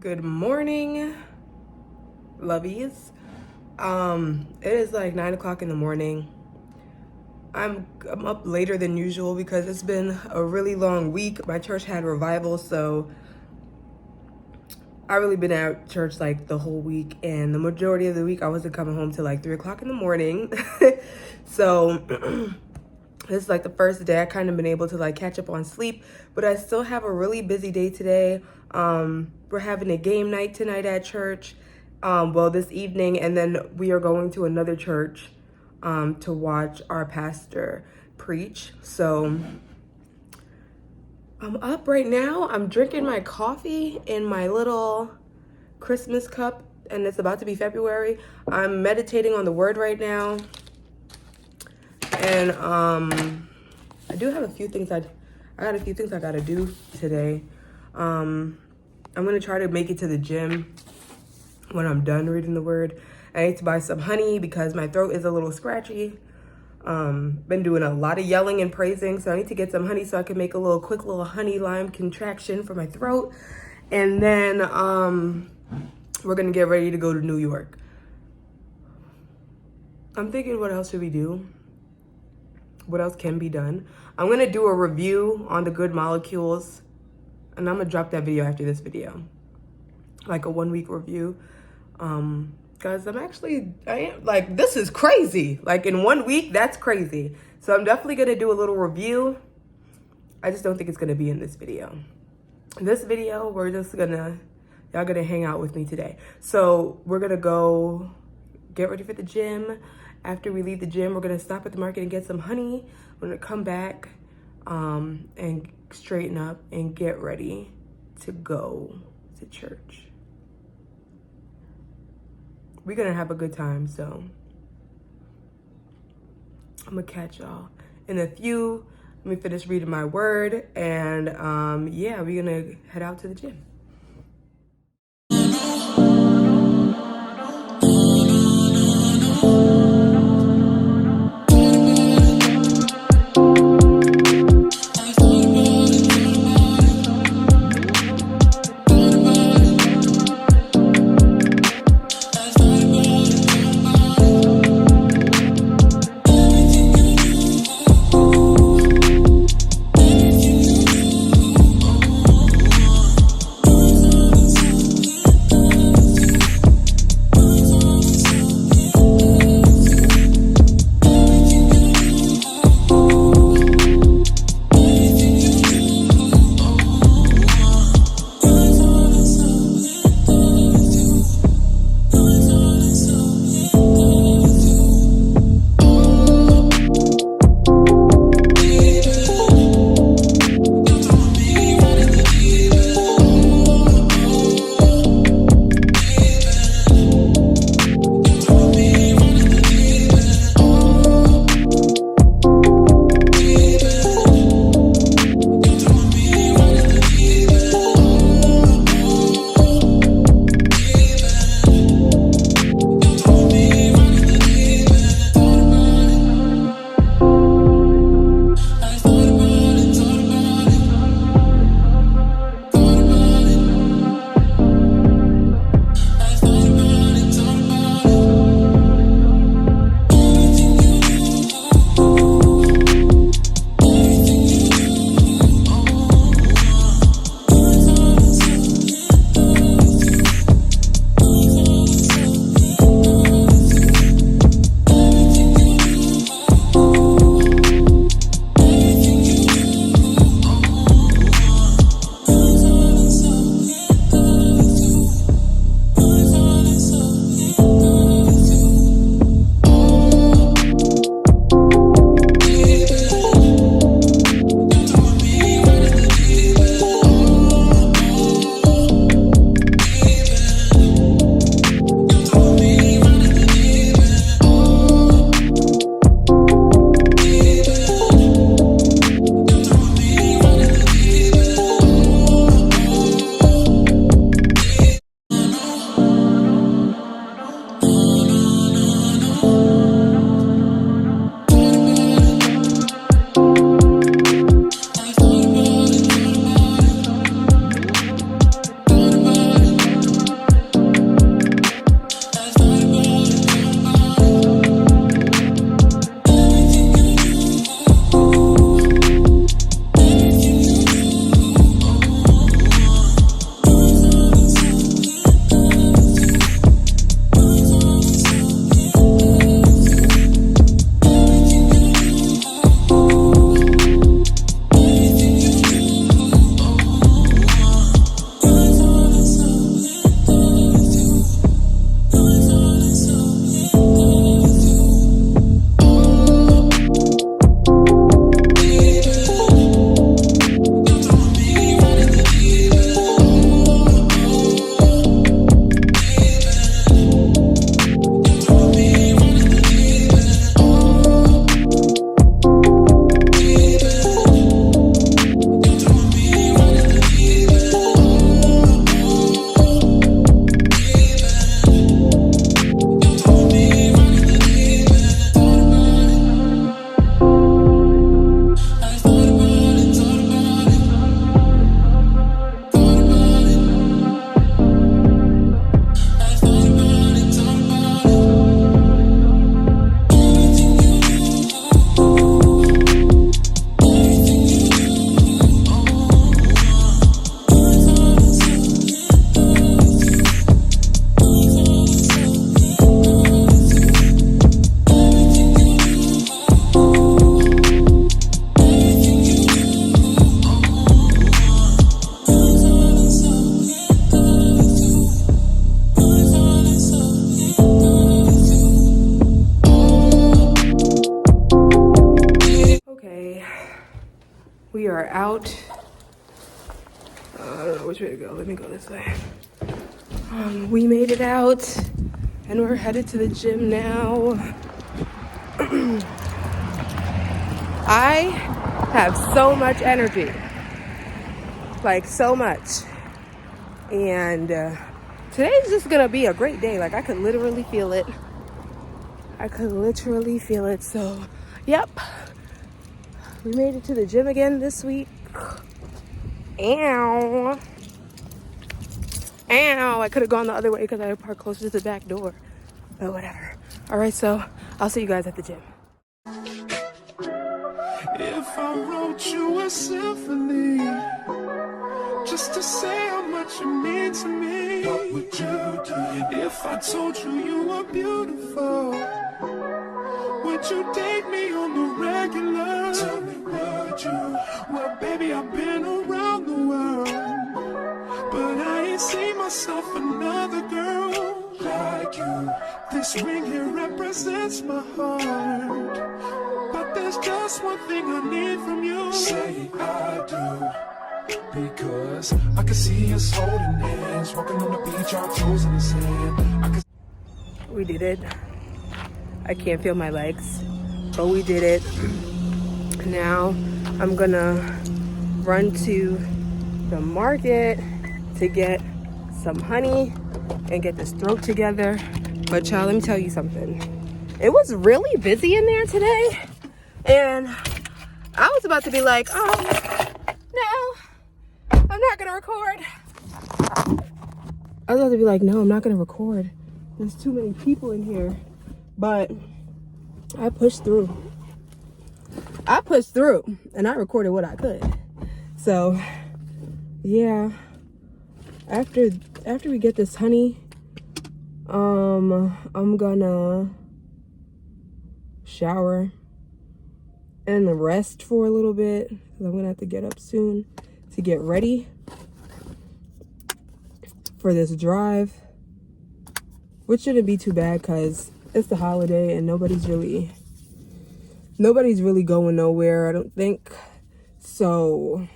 Good morning, lovies. It is like 9 o'clock in the morning. I'm up later than usual because it's been a really long week. My church had revival, so I really been at church like the whole week, and the majority of the week I wasn't coming home till like 3 o'clock in the morning. So this is like the first day I kind of been able to like catch up on sleep, but I still have a really busy day today. We're having a game night tonight at church, well, this evening, and then we are going to another church to watch our pastor preach. So I'm up right now. I'm drinking my coffee in my little Christmas cup, and it's about to be February. I'm meditating on the word right now. And I do have a few things I got a few things I gotta do today. I'm gonna try to make it to the gym when I'm done reading the word. I need to buy some honey because my throat is a little scratchy. Been doing a lot of yelling and praising, so I need to get some honey so I can make a quick little honey lime contraction for my throat. And then we're gonna get ready to go to New York. I'm thinking, what else should we do? What else can be done? I'm gonna do a review on the good molecules, and I'm gonna drop that video after this video, like a 1 week review. Guys, this is crazy. Like in 1 week, that's crazy. So I'm definitely gonna do a little review. I just don't think it's gonna be in this video. In this video, y'all gonna hang out with me today. So we're gonna go get ready for the gym. After we leave the gym, we're gonna stop at the market and get some honey. We're gonna come back and straighten up and get ready to go to church. We're gonna have a good time, so I'm gonna catch y'all in a few. Let me finish reading my word, and yeah, we're gonna head out to the gym. We are out. I don't know which way to go. Let me go this way. We made it out and we're headed to the gym now. I have so much energy, like so much. And today's just gonna be a great day. Like I could literally feel it. So, yep. We made it to the gym again this week. Ow. I could have gone the other way because I parked closer to the back door. But whatever. All right, so I'll see you guys at the gym. If I wrote you a symphony, just to say how much you mean to me, what would you do? If I told you you were beautiful, would you date me on the regular? Tell me, would you? Well, baby, I've been around the world, but I ain't seen myself another girl like you. This ring here represents my heart, but there's just one thing I need from you. Say I do, because I can see us holding hands, walking on the beach, our toes in the sand. We did it. I can't feel my legs, but we did it. Now I'm gonna run to the market to get some honey and get this throat together. But child, let me tell you something. It was really busy in there today, and I was about to be like, oh, no, I'm not gonna record. I was about to be like, no, I'm not gonna record. There's too many people in here. But I pushed through. And I recorded what I could. So, yeah. After we get this honey, I'm gonna shower and rest for a little bit. I'm gonna have to get up soon to get ready for this drive, which shouldn't be too bad because it's the holiday and nobody's really going nowhere, I don't think. So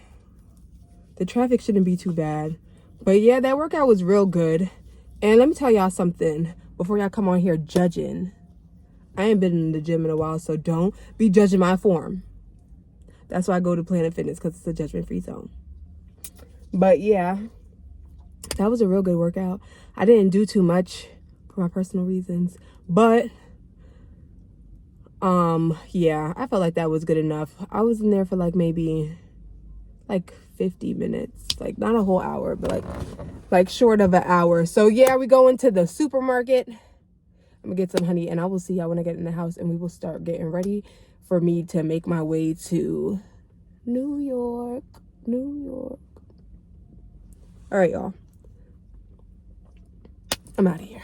the traffic shouldn't be too bad. But yeah, that workout was real good. And let me tell y'all something before y'all come on here judging. I ain't been in the gym in a while, so don't be judging my form. That's why I go to Planet Fitness, because it's a judgment-free zone. But yeah, that was a real good workout. I didn't do too much for my personal reasons, but yeah, I felt like that was good enough. I was in there for maybe 50 minutes, like not a whole hour, but like short of an hour. So yeah, we go into the supermarket. I'm gonna get some honey, and I will see y'all when I get in the house, and we will start getting ready for me to make my way to New York. All right, y'all, I'm out of here.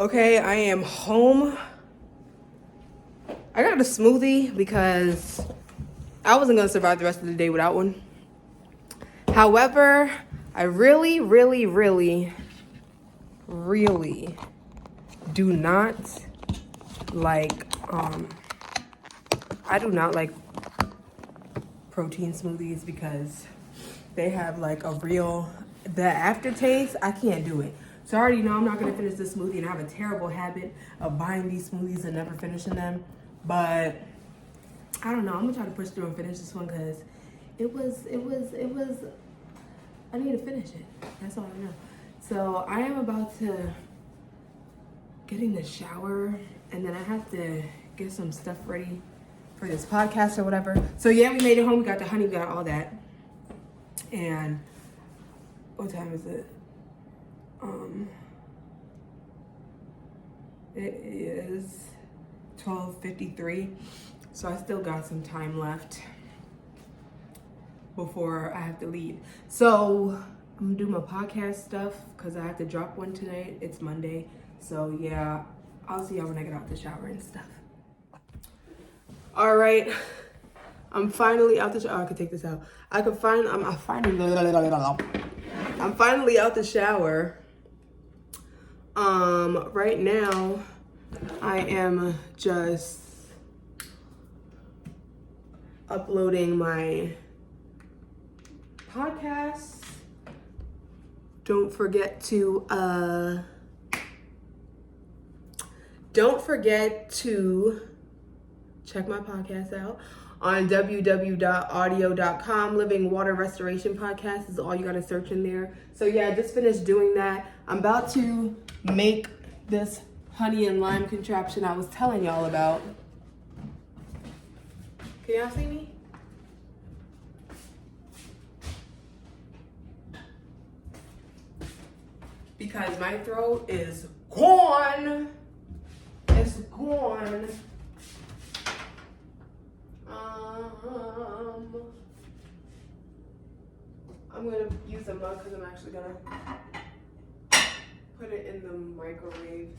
Okay, I am home. I got a smoothie because I wasn't gonna survive the rest of the day without one. However, I really do not like, I do not like protein smoothies because they have the aftertaste. I can't do it. So I already know I'm not gonna finish this smoothie, and I have a terrible habit of buying these smoothies and never finishing them. But I don't know, I'm gonna try to push through and finish this one because it was, I need to finish it. That's all I know. So I am about to get in the shower, and then I have to get some stuff ready for this podcast or whatever. So yeah, we made it home. We got the honey, we got all that. And what time is it? It is 12:53. So I still got some time left before I have to leave. So I'm gonna do my podcast stuff because I have to drop one tonight. It's Monday. So yeah, I'll see y'all when I get out the shower and stuff. All right, I'm finally out the shower. Oh, I could take this out. I'm finally out the shower. Right now, I am just uploading my podcast. Don't forget to check my podcast out on www.audio.com. Living Water Restoration Podcast is all you gotta search in there. So yeah, I just finished doing that. I'm about to make this honey and lime contraption I was telling y'all about. Can y'all see me? Because my throat is gone. It's gone. I'm gonna use a mug because I'm actually gonna put it in the microwave.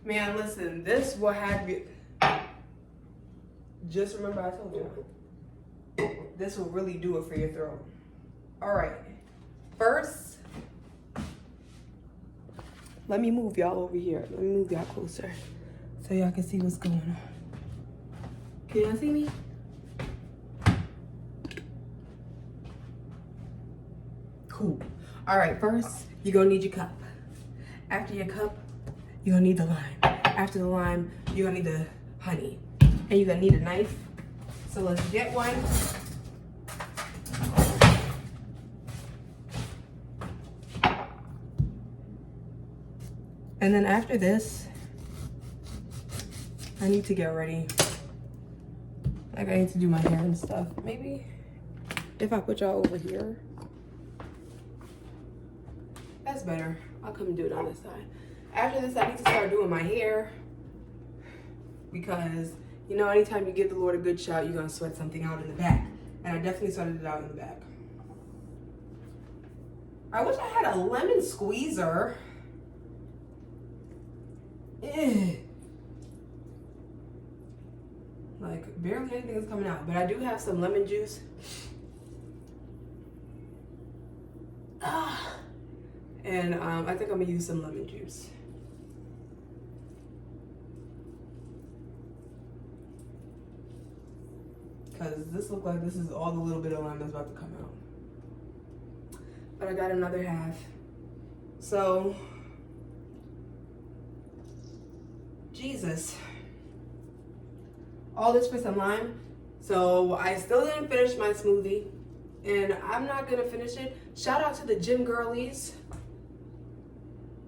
Man, listen, this will have you. Just remember I told you. This will really do it for your throat. All right. First, let me move y'all over here. Let me move y'all closer so y'all can see what's going on. Can y'all see me? Cool. All right, first, you're gonna need your cup. After your cup, you're gonna need the lime. After the lime, you're gonna need the honey. And you're gonna need a knife. So let's get one. And then after this, I need to get ready. Like I need to do my hair and stuff. Maybe if I put y'all over here. That's better. I'll come and do it on this side. After this, I need to start doing my hair. Because, you know, anytime you give the Lord a good shout, you're gonna sweat something out in the back. And I definitely sweated it out in the back. I wish I had a lemon squeezer. Like barely anything is coming out, but I do have some lemon juice. And I think I'm gonna use some lemon juice. Because this looks like this is all the little bit of lime that's about to come out. But I got another half. So, Jesus. All this for some lime. So I still didn't finish my smoothie. And I'm not gonna finish it. Shout out to the gym girlies.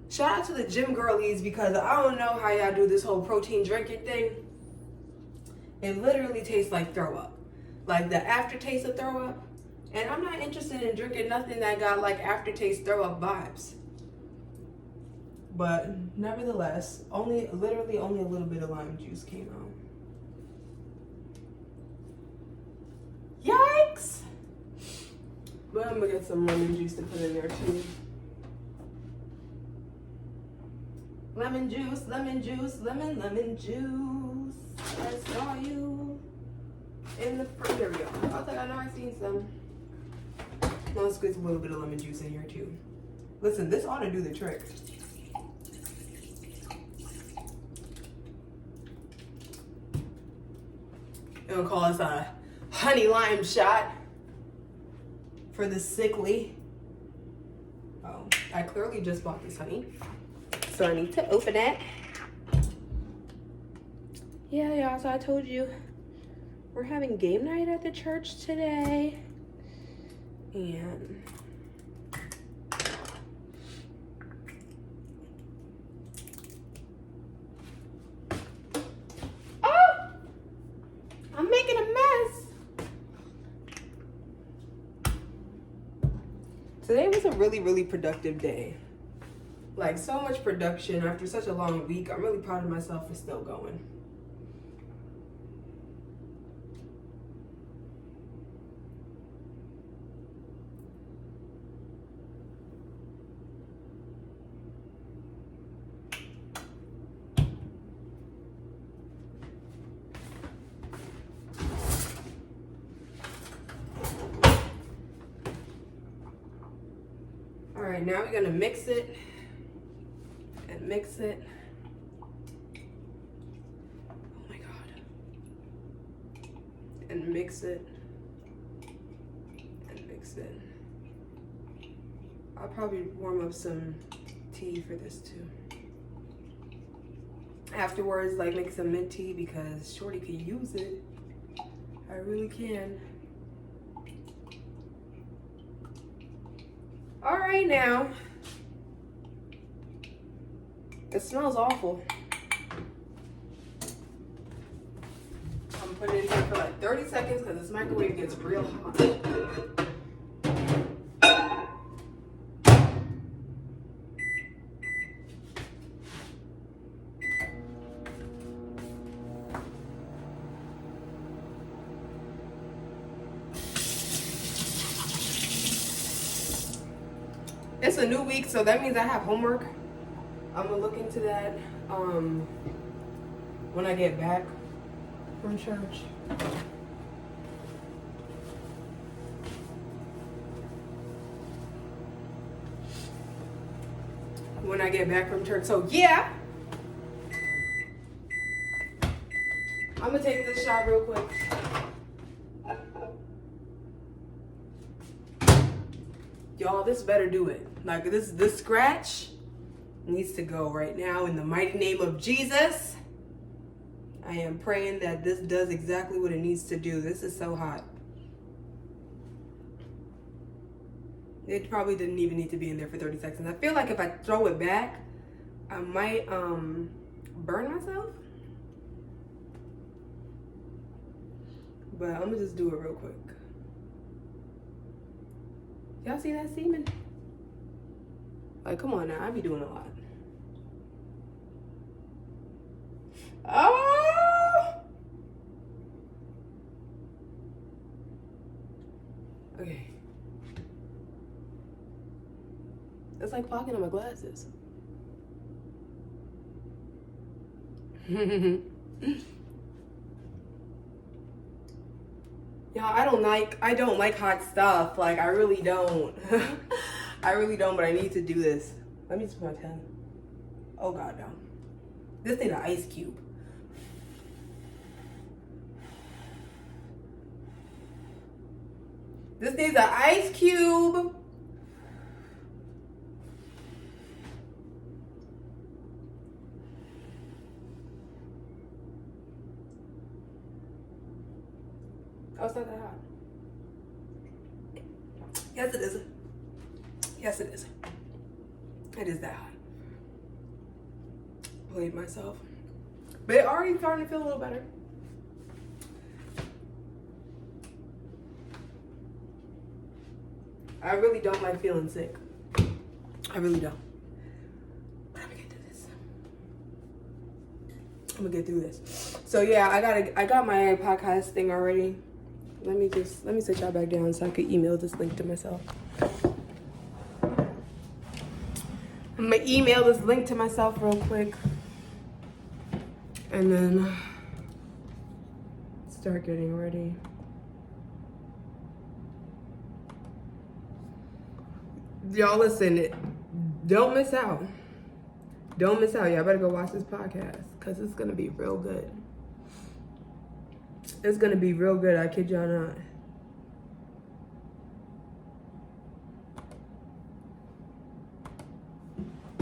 Shout out to the gym girlies because I don't know how y'all do this whole protein drinking thing. It literally tastes like throw up. Like the aftertaste of throw up. And I'm not interested in drinking nothing that got like aftertaste throw up vibes. But nevertheless, literally only a little bit of lime juice came out. Yikes! But I'm gonna get some lemon juice to put in there too. Lemon juice, lemon juice, lemon juice. I saw you in the front. There we go. I was like, I know I've seen some. Now let's squeeze a little bit of lemon juice in here too. Listen, this ought to do the trick. They're gonna call us a honey lime shot for the sickly. Oh, I clearly just bought this honey. So I need to open it. Yeah, y'all, so I told you we're having game night at the church today. And oh! I'm making a mess. Today was a really, really productive day. Like so much production after such a long week. I'm really proud of myself for still going. right, now we're gonna mix it and mix it. Oh my God. And mix it and mix it. I'll probably warm up some tea for this too. Afterwards, like make some mint tea because Shorty can use it. I really can. All right now. It smells awful. I'm putting it in here for like 30 seconds because this microwave gets real hot. It's a new week, so that means I have homework. I'm gonna look into that when I get back from church. When I get back from church. So yeah. I'm gonna take this shot real quick. Y'all, this better do it. Like this scratch needs to go right now in the mighty name of Jesus. I am praying that this does exactly what it needs to do. This is so hot. It probably didn't even need to be in there for 30 seconds. I feel like if I throw it back, I might burn myself. But I'm gonna just do it real quick. Y'all see that semen? Like, come on now, I be doing a lot. Oh! Okay. It's like fogging on my glasses. Y'all, I don't like hot stuff. Like, I really don't. I really don't, but I need to do this. Let me just put my tongue. Oh God, no. This needs an ice cube. This needs an ice cube. Oh, it's not that hot. Yes, it is. Yes, it is. It is that hot. Played myself. But it already starting to feel a little better. I really don't like feeling sick. I really don't. But I'm gonna get through this. I'm gonna get through this. So yeah, I got my podcast thing already. Let me sit y'all back down so I could email this link to myself. I'm gonna email this link to myself real quick. And then start getting ready. Y'all listen, don't miss out. Don't miss out. Y'all better go watch this podcast because it's gonna be real good. It's gonna be real good, I kid y'all not.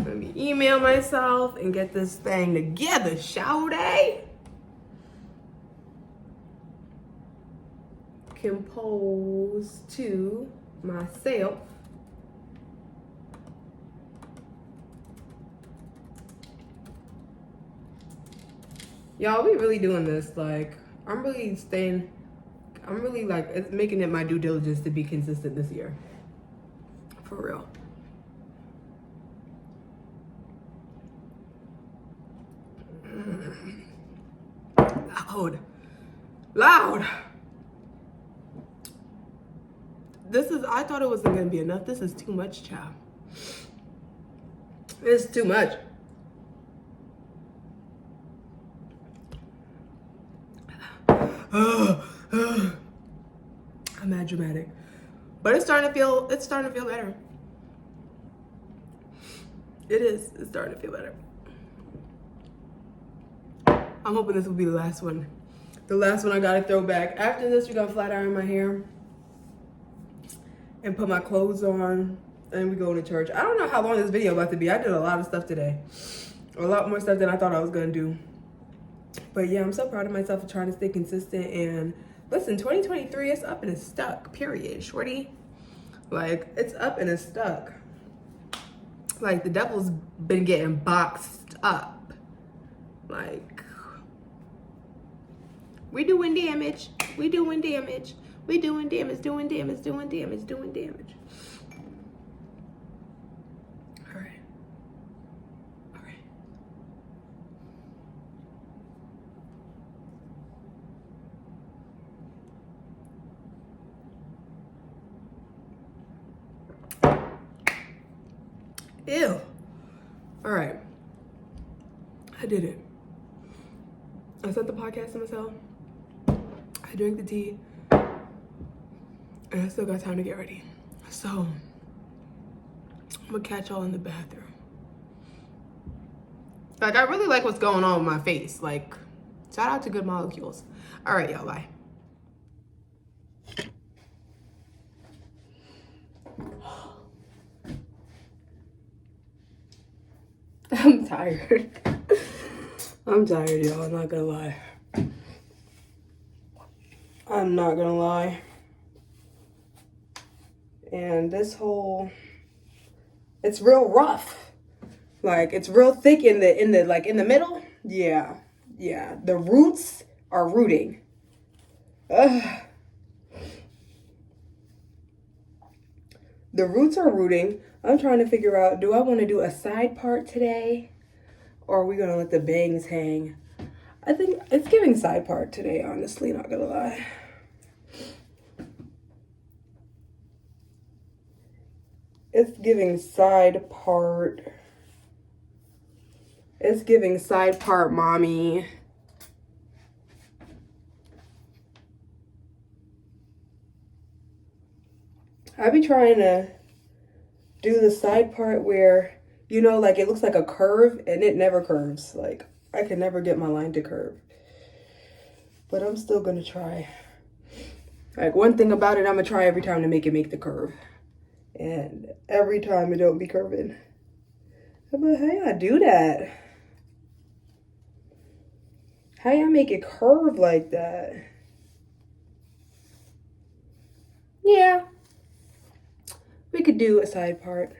Let me email myself and get this thing together, shall we? Compose to myself. Y'all, we really doing this. Like, I'm really like, it's making it my due diligence to be consistent this year. For real. Loud. I thought it wasn't gonna be enough. This is too much, child. It's too much. I'm mad dramatic. But it's starting to feel better. It is. It's starting to feel better. I'm hoping this will be the last one. The last one I gotta throw back. After this, we're gonna flat iron my hair and put my clothes on, and we go to church. I don't know how long this video is about to be. I did a lot of stuff today. A lot more stuff than I thought I was gonna do. But yeah, I'm so proud of myself for trying to stay consistent. And listen, 2023 is up and it's stuck, period, shorty. Like, it's up and it's stuck. Like, the devil's been getting boxed up. Like, we doing damage. We doing damage. We doing damage, doing damage, doing damage, doing damage. All right. All right. Ew. All right. I did it. I sent the podcast to myself. I drank the tea. And I still got time to get ready. So, I'm gonna catch y'all in the bathroom. Like, I really like what's going on with my face. Like, shout out to Good Molecules. All right, y'all, bye. I'm tired. I'm tired, y'all. I'm not gonna lie. I'm not gonna lie. And this whole, it's real rough. Like, it's real thick in the middle. Yeah. The roots are rooting. Ugh. The roots are rooting. I'm trying to figure out, do I want to do a side part today? Or are we going to let the bangs hang? I think it's giving side part today, honestly, not going to lie. It's giving side part. It's giving side part, mommy. I be trying to do the side part where, you know, like it looks like a curve and it never curves. Like, I can never get my line to curve. But I'm still gonna try. Like, one thing about it, I'm gonna try every time to make the curve. And every time it don't be curving. But how y'all do that? How y'all make it curve like that? Yeah. We could do a side part.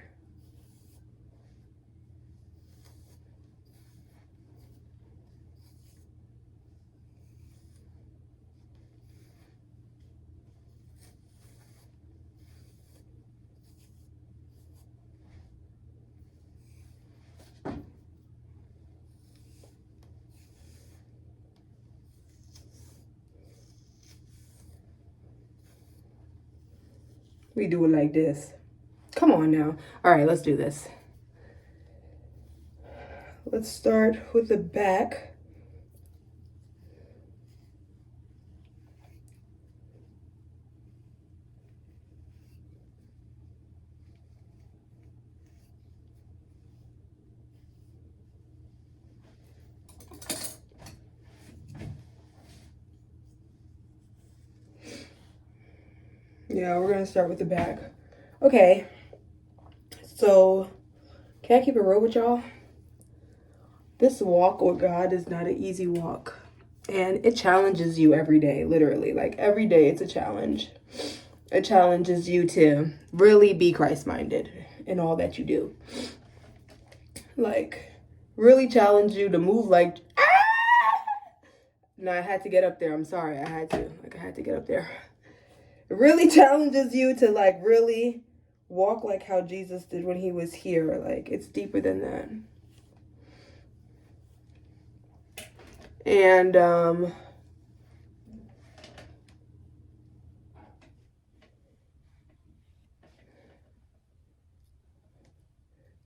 We do it like this. Come on now. All right, let's do this. Let's start with the back. Yeah, we're gonna start with the back. Okay, so can I keep it real with y'all? This walk with God is not an easy walk, and it challenges you every day, literally. Like, every day it's a challenge. It challenges you to really be Christ-minded in all that you do. Like, really challenge you to move like, ah! No, I had to get up there. I'm sorry, I had to get up there. It really challenges you to, like, really walk like how Jesus did when he was here. Like, it's deeper than that. And,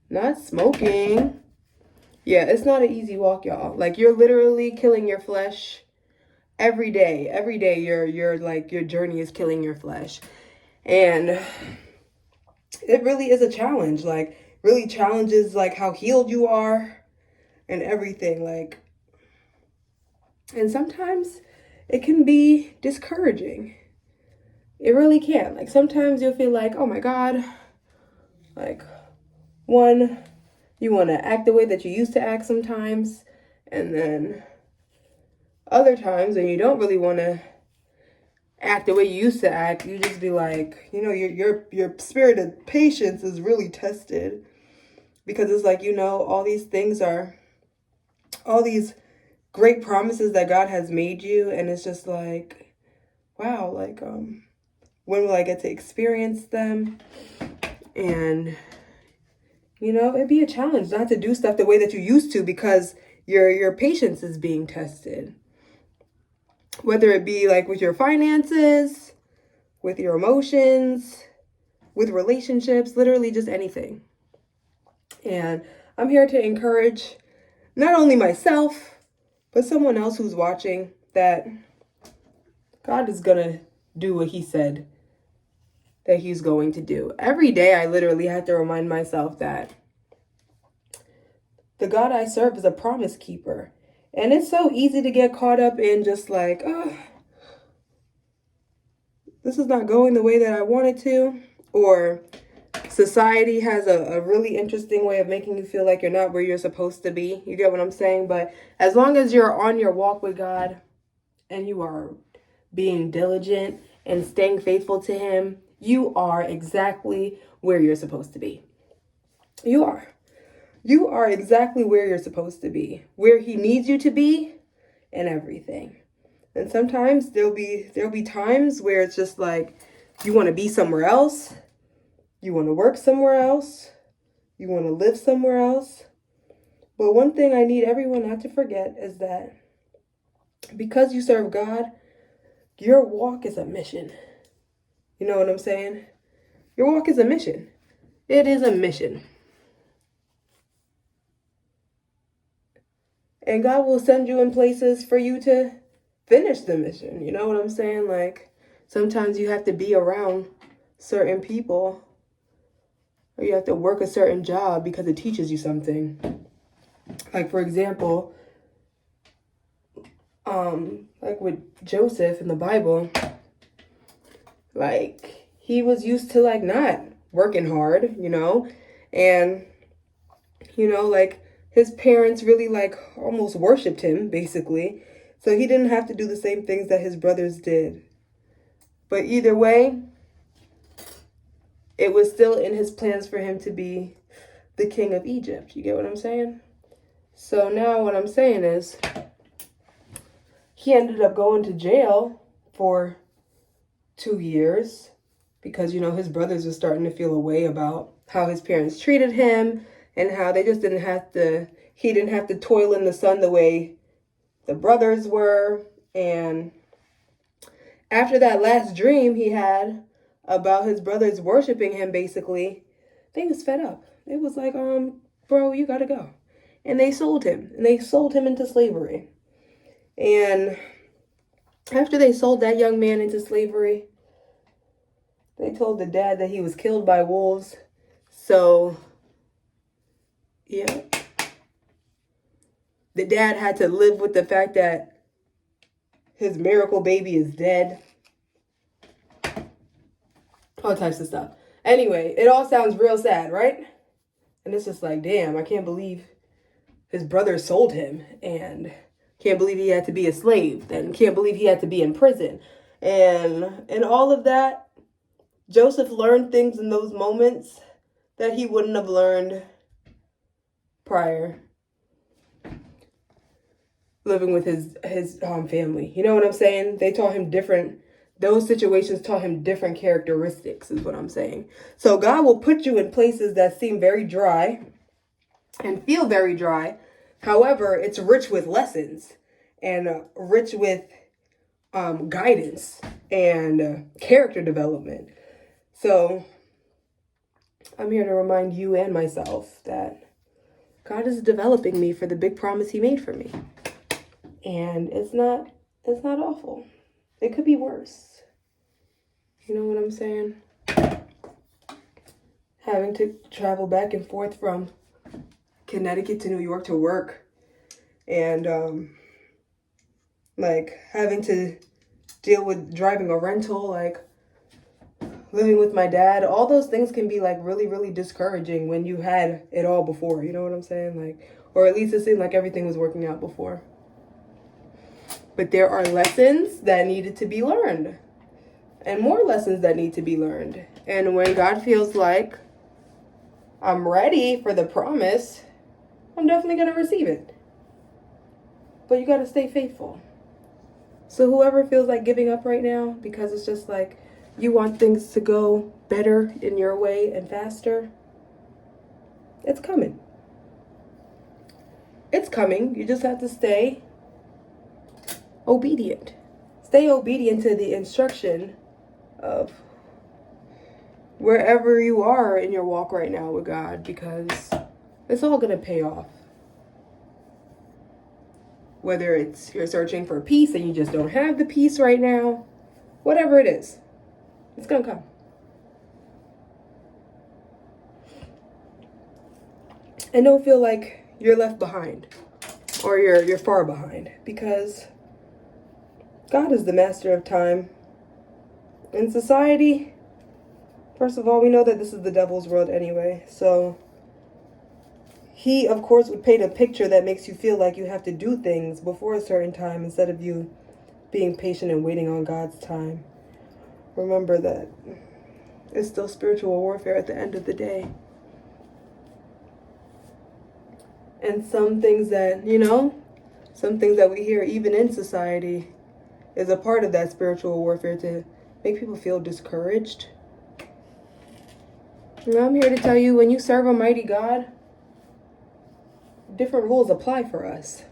not smoking. Yeah, it's not an easy walk, y'all. Like, you're literally killing your flesh every day. Every day you're like, your journey is killing your flesh. And it really is a challenge. Like, really challenges like how healed you are and everything. Like, and sometimes it can be discouraging. It really can. Like sometimes you'll feel like, oh my God, like one, you want to act the way that you used to act sometimes, and then other times when you don't really want to act the way you used to act, you just be like, you know, your spirit of patience is really tested, because it's like, you know, all these great promises that God has made you, and it's just like, wow, like when will I get to experience them? And you know, it'd be a challenge not to do stuff the way that you used to, because your patience is being tested. Whether it be like with your finances, with your emotions, with relationships, literally just anything. And I'm here to encourage not only myself, but someone else who's watching, that God is gonna do what he said that he's going to do. Every day I literally have to remind myself that the God I serve is a promise keeper. And it's so easy to get caught up in just like, oh, this is not going the way that I want it to. Or society has a really interesting way of making you feel like you're not where you're supposed to be. You get what I'm saying? But as long as you're on your walk with God and you are being diligent and staying faithful to him, you are exactly where you're supposed to be. You are. You are exactly where you're supposed to be, where he needs you to be, and everything. And sometimes there'll be times where it's just like you want to be somewhere else, you want to work somewhere else, you want to live somewhere else. But one thing I need everyone not to forget is that because you serve God, your walk is a mission. You know what I'm saying? Your walk is a mission. It is a mission. And God will send you in places for you to finish the mission. You know what I'm saying? Like, sometimes you have to be around certain people, or you have to work a certain job because it teaches you something. Like, for example, like with Joseph in the Bible, like, he was used to, like, not working hard, you know? And, you know, like, his parents really, like, almost worshipped him, basically. So he didn't have to do the same things that his brothers did. But either way, it was still in his plans for him to be the king of Egypt. You get what I'm saying? So now what I'm saying is, he ended up going to jail for 2 years because, you know, his brothers were starting to feel a way about how his parents treated him and how they just he didn't have to toil in the sun the way the brothers were. And after that last dream he had about his brothers worshiping him, basically, they was fed up. It was like, bro, you gotta go. And they sold him. And they sold him into slavery. And after they sold that young man into slavery, they told the dad that he was killed by wolves. So, yeah. The dad had to live with the fact that his miracle baby is dead. All types of stuff. Anyway, it all sounds real sad, right? And it's just like, damn, I can't believe his brother sold him. And can't believe he had to be a slave. And can't believe he had to be in prison. And all of that, Joseph learned things in those moments that he wouldn't have learned prior, living with his family. You know what I'm saying? They taught him those situations taught him different characteristics, is what I'm saying. So God will put you in places that seem very dry and feel very dry. However, it's rich with lessons and rich with guidance and character development. So I'm here to remind you and myself that God is developing me for the big promise he made for me. And it's not awful. It could be worse. You know what I'm saying? having to travel back and forth from Connecticut to New York to work, and like having to deal with driving a rental, like living with my dad. All those things can be like really, really discouraging when you had it all before, you know what I'm saying? Like, or at least it seemed like everything was working out before. But there are lessons that needed to be learned, and more lessons that need to be learned. And when God feels like I'm ready for the promise, I'm definitely going to receive it. But you got to stay faithful. So whoever feels like giving up right now because it's just like you want things to go better in your way and faster, it's coming. It's coming. You just have to stay obedient. Stay obedient to the instruction of wherever you are in your walk right now with God, because it's all going to pay off. Whether it's you're searching for peace and you just don't have the peace right now, whatever it is, it's going to come. And don't feel like you're left behind or you're far behind, because God is the master of time. In society, first of all, we know that this is the devil's world anyway. So he, of course, would paint a picture that makes you feel like you have to do things before a certain time instead of you being patient and waiting on God's time. Remember that it's still spiritual warfare at the end of the day. And some things that, some things that we hear even in society is a part of that spiritual warfare to make people feel discouraged. And I'm here to tell you, when you serve a mighty God, different rules apply for us.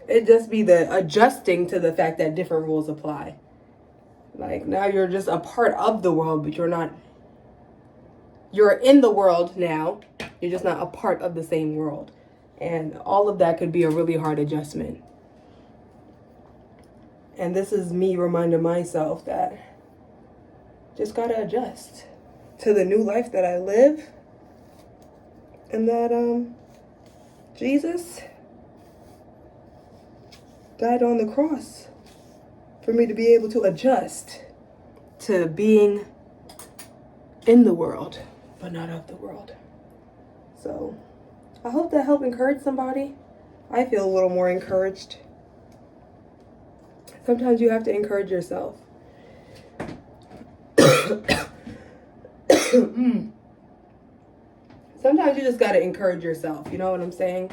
It just be the adjusting to the fact that different rules apply. Like, now you're just a part of the world, but you're in the world now. You're just not a part of the same world. And all of that could be a really hard adjustment. And this is me reminding myself that just gotta adjust to the new life that I live. And that Jesus died on the cross for me to be able to adjust to being in the world, but not of the world. So I hope that helped encourage somebody. I feel a little more encouraged. Sometimes you have to encourage yourself. Sometimes you just got to encourage yourself. You know what I'm saying?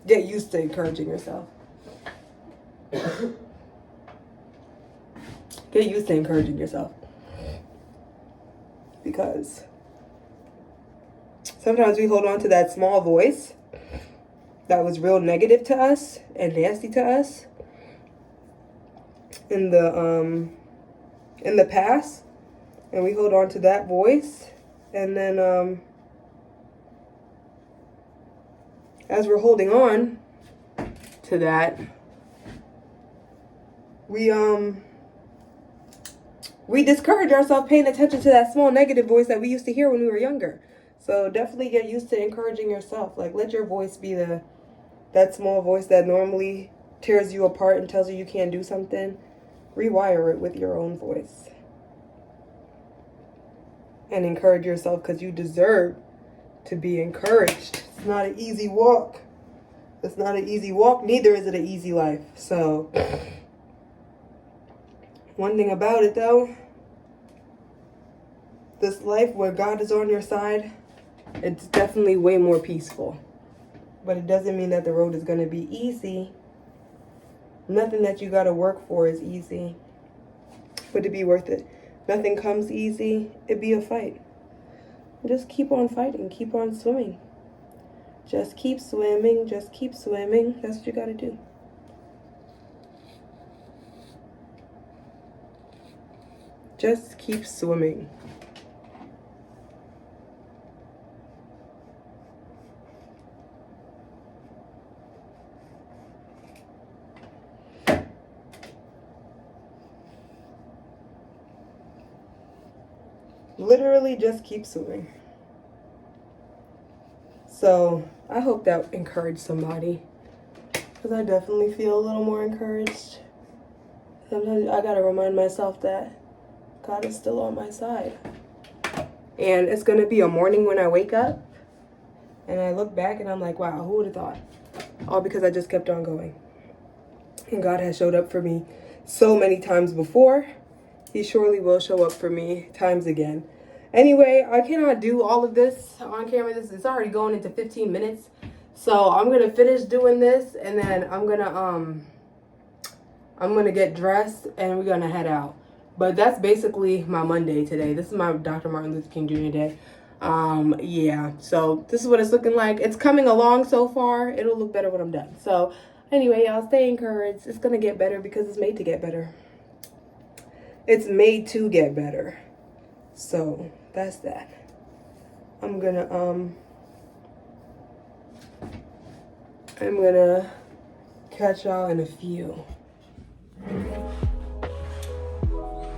Get used to encouraging yourself. Get used to encouraging yourself. Because sometimes we hold on to that small voice that was real negative to us and nasty to us in the past, and we hold on to that voice, and then as we're holding on to that, we discourage ourselves paying attention to that small negative voice that we used to hear when we were younger. So definitely get used to encouraging yourself. Like, let your voice be that small voice that normally tears you apart and tells you you can't do something. Rewire it with your own voice. And encourage yourself, because you deserve to be encouraged. It's not an easy walk. It's not an easy walk. Neither is it an easy life. So one thing about it, though, this life where God is on your side, it's definitely way more peaceful. But it doesn't mean that the road is going to be easy. Nothing that you got to work for is easy. But to be worth it. Nothing comes easy. It be a fight. Just keep on fighting. Keep on swimming. Just keep swimming. Just keep swimming. That's what you got to do. Just keep swimming. Literally just keep swimming. So I hope that encouraged somebody, because I definitely feel a little more encouraged. Sometimes I gotta remind myself that God is still on my side. And it's gonna be a morning when I wake up and I look back and I'm like, wow, who would have thought? All because I just kept on going. And God has showed up for me so many times before. He surely will show up for me times again. Anyway, I cannot do all of this on camera. It's already going into 15 minutes. So I'm gonna finish doing this, and then I'm gonna get dressed and we're gonna head out. But that's basically my Monday today. This is my Dr. Martin Luther King Jr. day. Yeah, so this is what it's looking like. It's coming along so far. It'll look better when I'm done. So anyway, y'all, stay encouraged. It's gonna get better because it's made to get better. It's made to get better. So that's that. I'm gonna catch y'all in a few.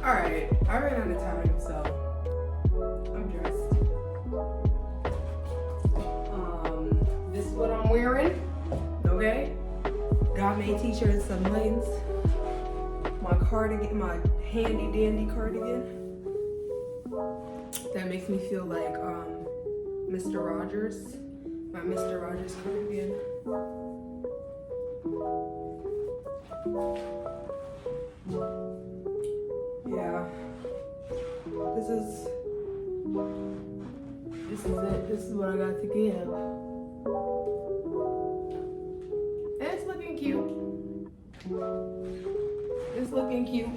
Alright, I ran out of time, so I'm dressed. This is what I'm wearing. Okay? God made t-shirts, some leggings. My cardigan, my handy dandy cardigan. That makes me feel like Mr. Rogers. My Mr. Rogers cardigan. Yeah. This is it. This is what I got to give. And it's looking cute. It's looking cute.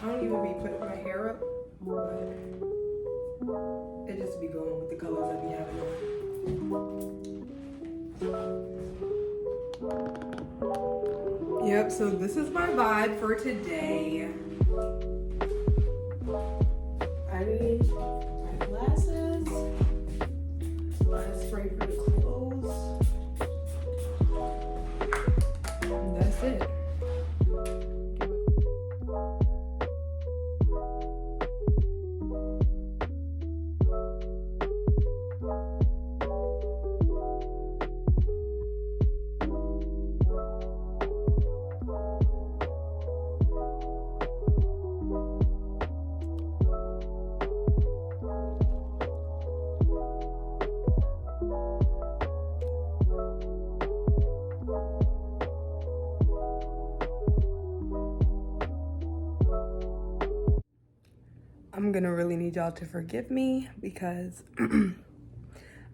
I don't even be putting my hair up, but it just be going with the colors I be having on. Yep, so this is my vibe for today. I need my glasses, my spray for the clothes, and that's it. I'm gonna really need y'all to forgive me because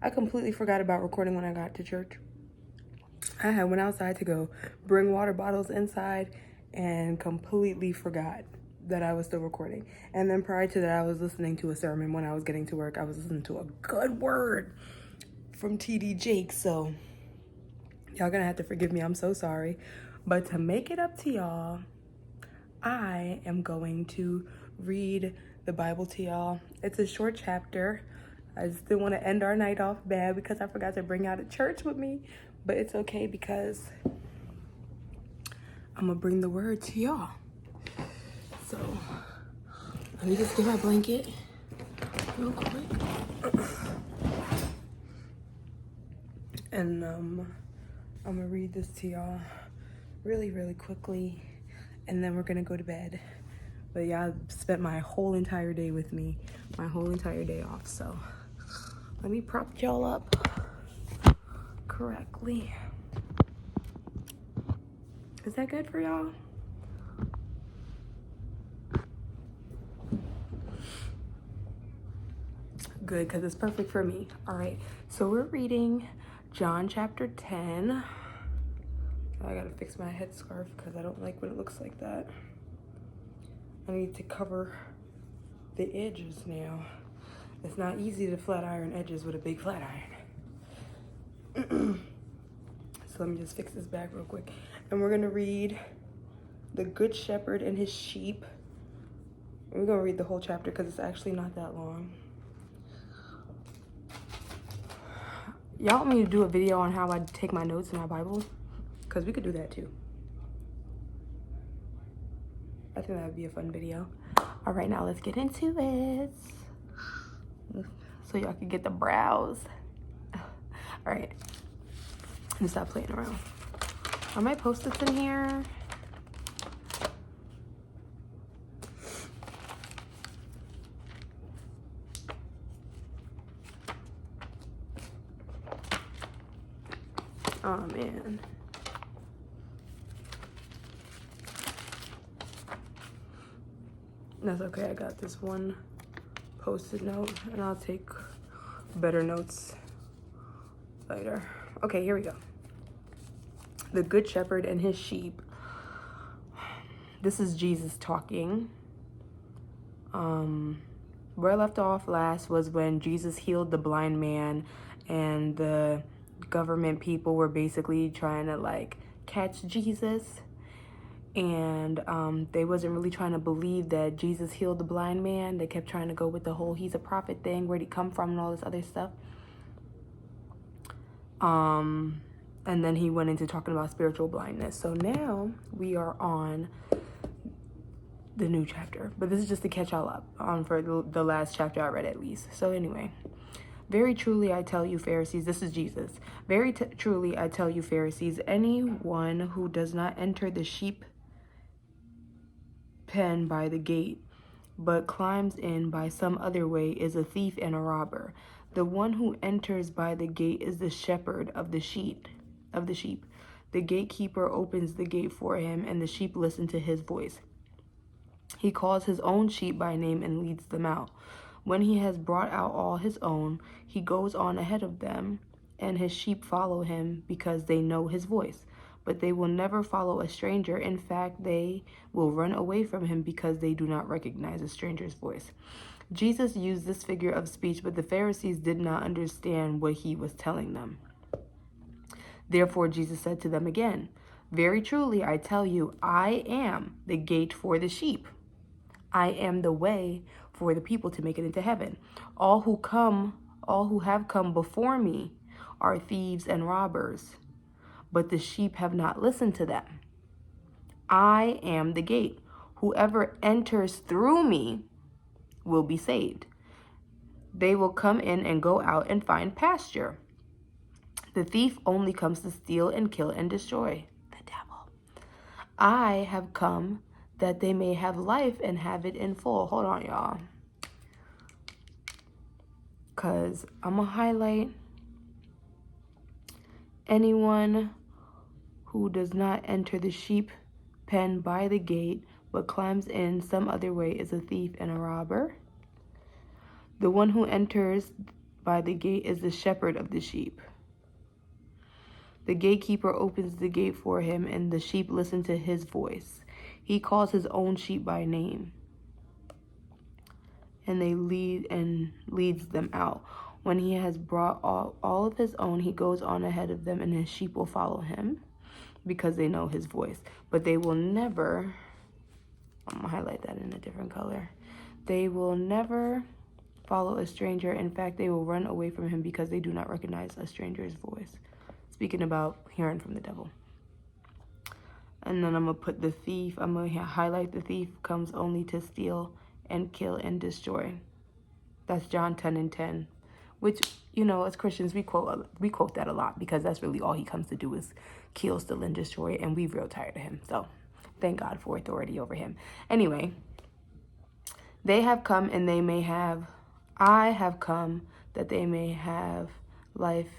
I completely forgot about recording when I got to church. I had went outside to go bring water bottles inside and completely forgot that I was still recording. And then prior to that, I was listening to a sermon when I was getting to work. I was listening to a good word from TD Jake. So y'all gonna have to forgive me. I'm so sorry. But to make it up to y'all, I am going to read the Bible to y'all. It's a short chapter. I just didn't want to end our night off bad because I forgot to bring out a church with me. But it's okay because I'm gonna bring the word to y'all. So let me just get my blanket real quick. And I'm gonna read this to y'all really, really quickly. And then we're gonna go to bed. But y'all spent my whole entire day with me, my whole entire day off. So let me prop y'all up correctly. Is that good for y'all? Good, because it's perfect for me. All right, so we're reading John chapter 10. I gotta fix my headscarf because I don't like when it looks like that. I need to cover the edges now. It's not easy to flat iron edges with a big flat iron. So let me just fix this back real quick. And we're gonna read the Good Shepherd and his sheep. We're gonna read the whole chapter because it's actually not that long. Y'all want me to do a video on how I take my notes in my Bible? because we could do that too. I think that would be a fun video. All right, now let's get into it. So y'all can get the brows. All right, let's stop playing around. Are my Post-its in here? Oh man. That's okay, I got this one Post-it note and I'll take better notes later. Okay, here we go. The Good Shepherd and his sheep. This is Jesus talking. Where I left off last was when Jesus healed the blind man and the government people were basically trying to like catch Jesus, and they wasn't really trying to believe that Jesus healed the blind man. They kept trying to go with the whole he's a prophet thing, where'd he come from and all this other stuff. And then he went into talking about spiritual blindness. So now we are on the new chapter, but this is just to catch y'all up for the last chapter I read at least. So anyway, very truly I tell you, Pharisees, this is Jesus. Very truly I tell you, Pharisees, anyone who does not enter the sheep pen by the gate, but climbs in by some other way is a thief and a robber. The one who enters by the gate is the shepherd of the sheep. The gatekeeper opens the gate for him, and the sheep listen to his voice. He calls his own sheep by name and leads them out. When he has brought out all his own, he goes on ahead of them, and his sheep follow him because they know his voice. But they will never follow a stranger. In fact, they will run away from him because they do not recognize a stranger's voice. Jesus used this figure of speech, but the Pharisees did not understand what he was telling them. Therefore, Jesus said to them again, very truly, I tell you, I am the gate for the sheep. I am the way for the people to make it into heaven. All who have come before me are thieves and robbers, but the sheep have not listened to them. I am the gate. Whoever enters through me will be saved. They will come in and go out and find pasture. The thief only comes to steal and kill and destroy. The devil. I have come that they may have life and have it in full. Hold on, y'all. Because I'm going to highlight anyone who does not enter the sheep pen by the gate, but climbs in some other way is a thief and a robber. The one who enters by the gate is the shepherd of the sheep. The gatekeeper opens the gate for him, and the sheep listen to his voice. He calls his own sheep by name, and leads them out. When he has brought all of his own, he goes on ahead of them, and his sheep will follow him because they know his voice. But they will never, I'm going to highlight that in a different color. They will never follow a stranger. In fact, they will run away from him because they do not recognize a stranger's voice. Speaking about hearing from the devil. And then I'm going to put the thief, I'm going to highlight the thief comes only to steal and kill and destroy. That's John 10:10, which, you know, as Christians, we quote that a lot because that's really all he comes to do is kill, steal, and destroy, and we're real tired of him. So thank God for authority over him. Anyway, they have come and they may have, I have come that they may have life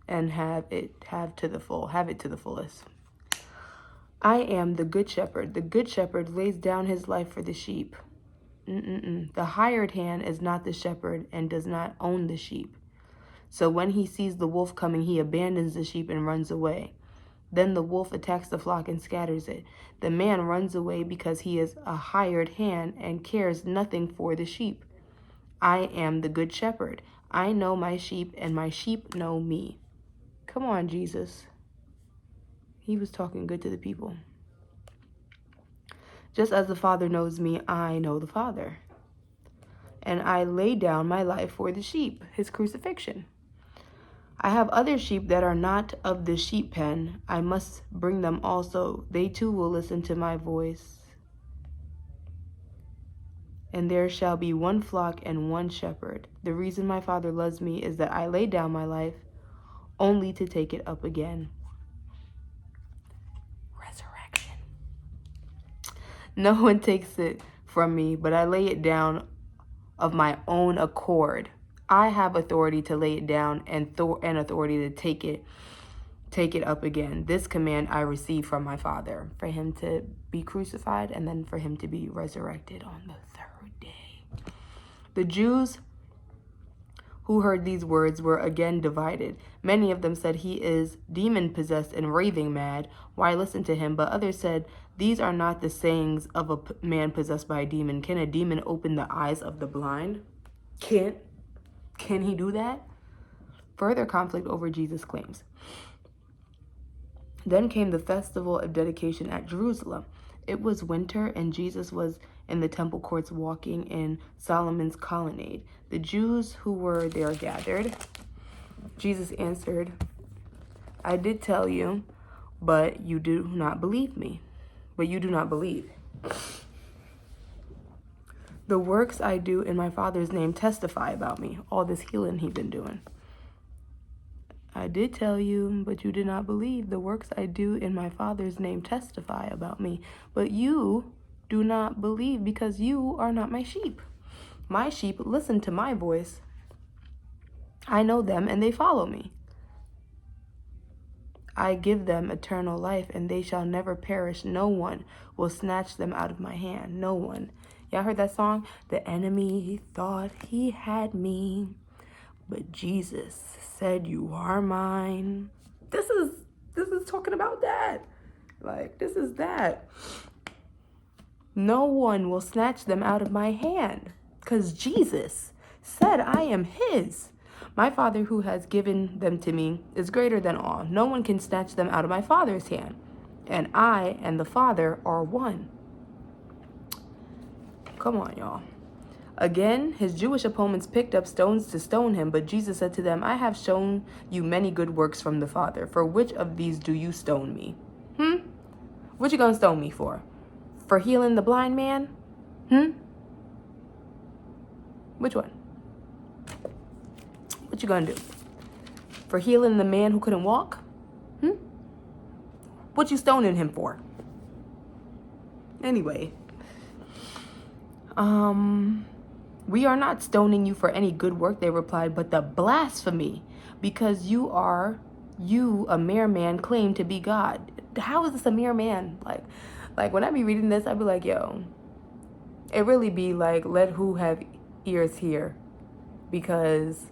and have it to the fullest. I am the good shepherd. The good shepherd lays down his life for the sheep. The hired hand is not the shepherd and does not own the sheep. So when he sees the wolf coming, he abandons the sheep and runs away. Then the wolf attacks the flock and scatters it. The man runs away because he is a hired hand and cares nothing for the sheep. I am the good shepherd. I know my sheep and my sheep know me. Come on, Jesus. He was talking good to the people. Just as the Father knows me, I know the Father. And I lay down my life for the sheep, his crucifixion. I have other sheep that are not of the sheep pen. I must bring them also. They too will listen to my voice. And there shall be one flock and one shepherd. The reason my Father loves me is that I lay down my life only to take it up again. Resurrection. No one takes it from me, but I lay it down of my own accord. I have authority to lay it down and authority to take it up again. This command I received from my Father, for him to be crucified and then for him to be resurrected on the third day. The Jews who heard these words were again divided. Many of them said, he is demon-possessed and raving mad. Why listen to him? But others said, these are not the sayings of a man possessed by a demon. Can a demon open the eyes of the blind? Can he do that? Further conflict over Jesus' claims. Then came the festival of dedication at Jerusalem. It was winter, and Jesus was in the temple courts walking in Solomon's colonnade. The Jews who were there gathered. Jesus answered, I did tell you, but you do not believe me. But you do not believe. The works I do in my Father's name testify about me. All this healing he's been doing. I did tell you, but you did not believe. The works I do in my Father's name testify about me. But you do not believe because you are not my sheep. My sheep listen to my voice. I know them and they follow me. I give them eternal life and they shall never perish. No one will snatch them out of my hand. No one. Y'all heard that song? The enemy thought he had me, but Jesus said you are mine. This is talking about that. Like, this is that. No one will snatch them out of my hand, because Jesus said I am his. My Father who has given them to me is greater than all. No one can snatch them out of my Father's hand. And I and the Father are one. Come on, y'all. Again, his Jewish opponents picked up stones to stone him, but Jesus said to them, I have shown you many good works from the Father. For which of these do you stone me? What you gonna stone me for? For healing the blind man? Which one? What you gonna do? For healing the man who couldn't walk? What you stoning him for? Anyway. We are not stoning you for any good work, they replied, but the blasphemy, because you, a mere man, claim to be God. How is this a mere man? Like when I be reading this, I be like, yo, it really be like, let who have ears hear. Because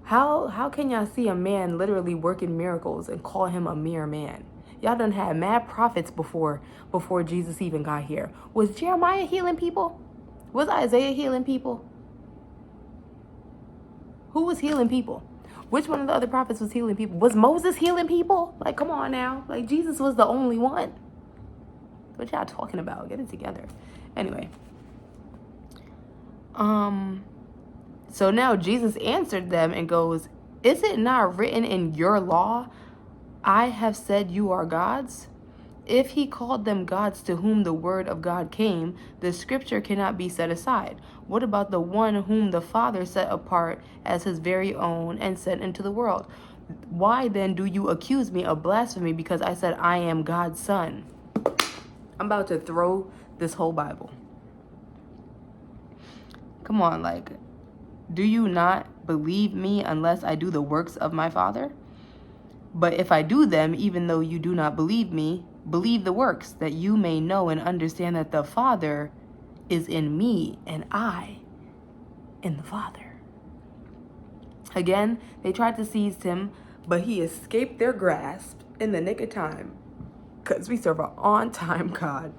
how can y'all see a man literally working miracles and call him a mere man? Y'all done had mad prophets before Jesus even got here. Was Jeremiah healing people? Was Isaiah healing people? Who was healing people? Which one of the other prophets was healing people? Was Moses healing people? Like, come on now. Like, Jesus was the only one. What y'all talking about? Get it together. Anyway. So now Jesus answered them and goes, is it not written in your law, I have said you are gods? If he called them gods to whom the word of God came, the scripture cannot be set aside. What about the one whom the Father set apart as his very own and sent into the world? Why then do you accuse me of blasphemy because I said I am God's son? I'm about to throw this whole Bible. Come on, like, do you not believe me unless I do the works of my Father? But if I do them, even though you do not believe me, believe the works, that you may know and understand that the Father is in me and I in the Father. Again, they tried to seize him, but he escaped their grasp in the nick of time, because we serve an on-time God.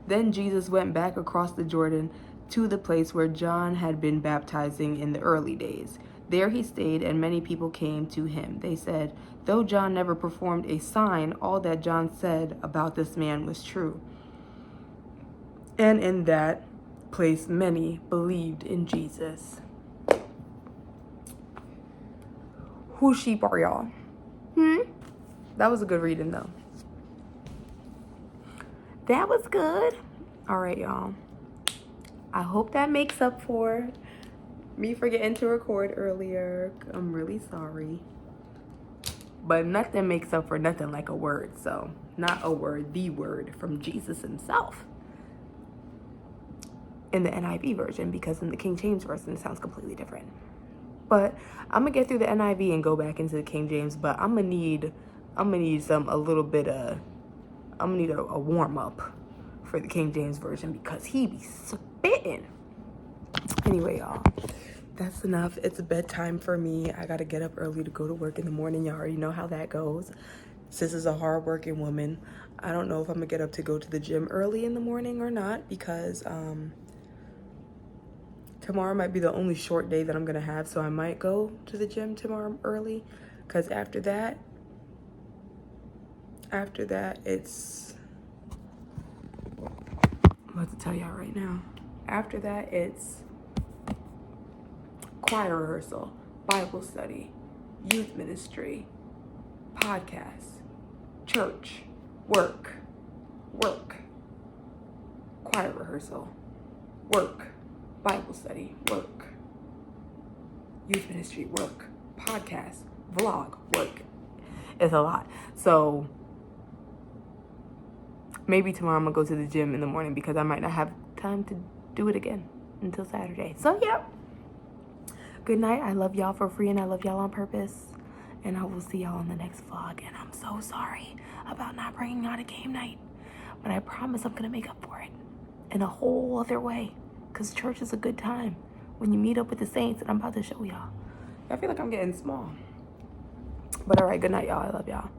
Then Jesus went back across the Jordan to the place where John had been baptizing in the early days. There he stayed, and many people came to him. They said, though John never performed a sign, all that John said about this man was true. And in that place, many believed in Jesus. Whose sheep are y'all? That was a good reading though. That was good. All right, y'all. I hope that makes up for me forgetting to record earlier. I'm really sorry. But nothing makes up for nothing like a word. So, not a word, the word from Jesus himself. In the NIV version, because in the King James version, it sounds completely different. But I'm gonna get through the NIV and go back into the King James. But I'm gonna need a warm up for the King James version because he be spitting. Anyway, y'all, that's enough. It's bedtime for me. I gotta get up early to go to work in the morning. Y'all already know how that goes. Sis is a hard-working woman. I don't know if I'm gonna get up to go to the gym early in the morning or not because tomorrow might be the only short day that I'm gonna have, so I might go to the gym tomorrow early because after that it's, I'm about to tell y'all right now. After that, it's choir rehearsal, Bible study, youth ministry, podcast, church, work, choir rehearsal, work, Bible study, work, youth ministry, work, podcast, vlog, work. It's a lot. So maybe tomorrow I'm gonna go to the gym in the morning because I might not have time to do it again until Saturday. So yeah. Good night. I love y'all for free and I love y'all on purpose. And I will see y'all on the next vlog. And I'm so sorry about not bringing y'all to game night. But I promise I'm gonna make up for it in a whole other way. Because church is a good time when you meet up with the saints that I'm about to show y'all. I feel like I'm getting small. But all right, good night, y'all. I love y'all.